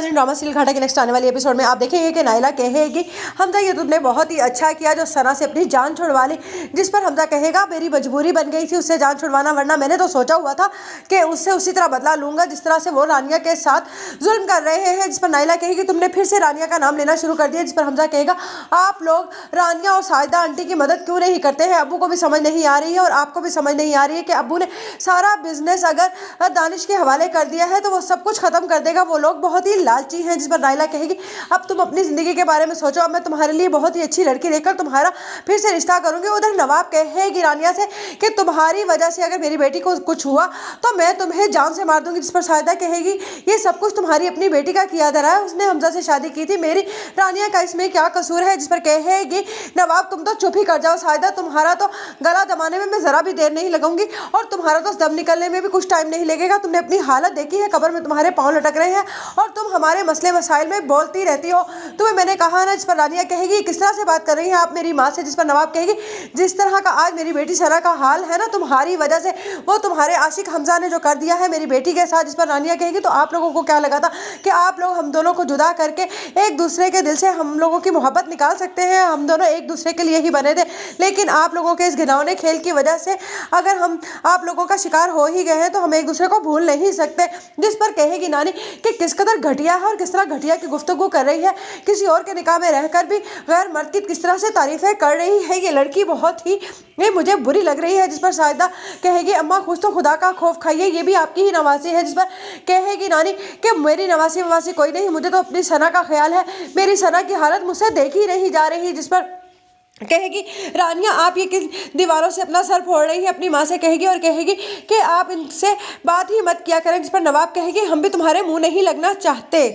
नाज़रीन, drama serial घाटा के नेक्स्ट आने वाली एपिसोड में आप देखेंगे कि नायला कहेगी हमजा ये तुमने बहुत ही अच्छा किया जो सना से अपनी जान छुड़वा ली, जिस पर हमजा कहेगा मेरी मजबूरी बन गई थी उससे जान छुड़वाना, वरना मैंने तो सोचा हुआ था कि उससे उसी तरह बदला लूंगा जिस तरह से वो रानिया के साथ जुल्म कर रहे हैं। जिस पर नायला कहेगी तुमने फिर से रानिया का नाम लेना शुरू कर दिया, जिस पर हमजा कहेगा आप लोग रानिया और साजिदा आंटी की मदद क्यों नहीं करते हैं। अब्बू को भी समझ नहीं आ रही है और आपको भी समझ नहीं आ रही है कि अब्बू ने सारा बिजनेस अगर दानिश के हवाले कर दिया है तो वो सब कुछ खत्म कर देगा, वो लोग बहुत ही लालची हैं। जिस पर नायला कहेगी अब तुम अपनी ज़िंदगी के बारे में सोचो, अब मैं तुम्हारे लिए बहुत ही अच्छी लड़की देखकर तुम्हारा फिर से रिश्ता करूंगी। उधर नवाब कहेगी रानिया से कि तुम्हारी वजह से अगर मेरी बेटी को कुछ हुआ तो मैं तुम्हें जान से मार दूंगी। जिस पर साजिदा कहेगी ये सब कुछ तुम्हारी अपनी बेटी का किया धरा है, उसने हमजा से शादी की थी, मेरी रानिया का इसमें क्या कसूर है। जिस पर कहेगी नवाब तुम तो चुप ही कर जाओ साजिदा, तुम्हारा तो गला दबाने में मैं ज़रा भी देर नहीं लगाऊंगी और तुम्हारा तो दम निकलने में भी कुछ टाइम नहीं लगेगा। तुमने अपनी हालत देखी है, कब्र में तुम्हारे पाँव लटक रहे हैं और तुम हमारे मसले मसाइल में बोलती रहती हो, तुम्हें मैंने कहा ना। जिस पर रानिया कहेगी किस तरह से बात कर रही हैं आप मेरी माँ से। जिस पर नवाब कहेगी जिस तरह का आज मेरी बेटी सना का हाल है ना तुम्हारी वजह से, वो तुम्हारे आशिक हमजा ने जो कर दिया है मेरी बेटी के साथ। जिस पर रानिया कहेगी तो आप लोगों को क्या लगा था कि आप लोग हम दोनों को जुदा करके एक दूसरे के दिल से हम लोगों की मोहब्बत निकाल सकते हैं, हम दोनों एक दूसरे के लिए ही बने थे, लेकिन आप लोगों के इस घिनौने खेल की वजह से अगर हम आप लोगों का शिकार हो ही गए हैं तो हम एक दूसरे को भूल नहीं सकते। जिस पर कहेगी नानी कि किस कदर घटिया है और किस तरह घटिया की गुफ्तगू कर रही है, किसी और के निकाह में रहकर भी गैर मर्द की किस तरह से तारीफें कर रही है, ये लड़की बहुत ही मुझे बुरी लग रही है। जिस पर साजिदा कहेगी अम्मा खुश तो खुदा का खौफ खाइए, ये भी आपकी ही नवासी है। जिस पर कहेगी नानी कि मेरी नवासी ववासी कोई नहीं, मुझे तो अपनी सना का ख्याल है, मेरी सना की हालत मुझसे देखी नहीं जा रही। जिस पर कहेगी रानिया आप ये किस दीवारों से अपना सर फोड़ रही है, अपनी माँ से कहेगी और कहेगी कि आप इनसे बात ही मत किया करें। जिस पर नवाब कहेगी हम भी तुम्हारे मुंह नहीं लगना चाहते।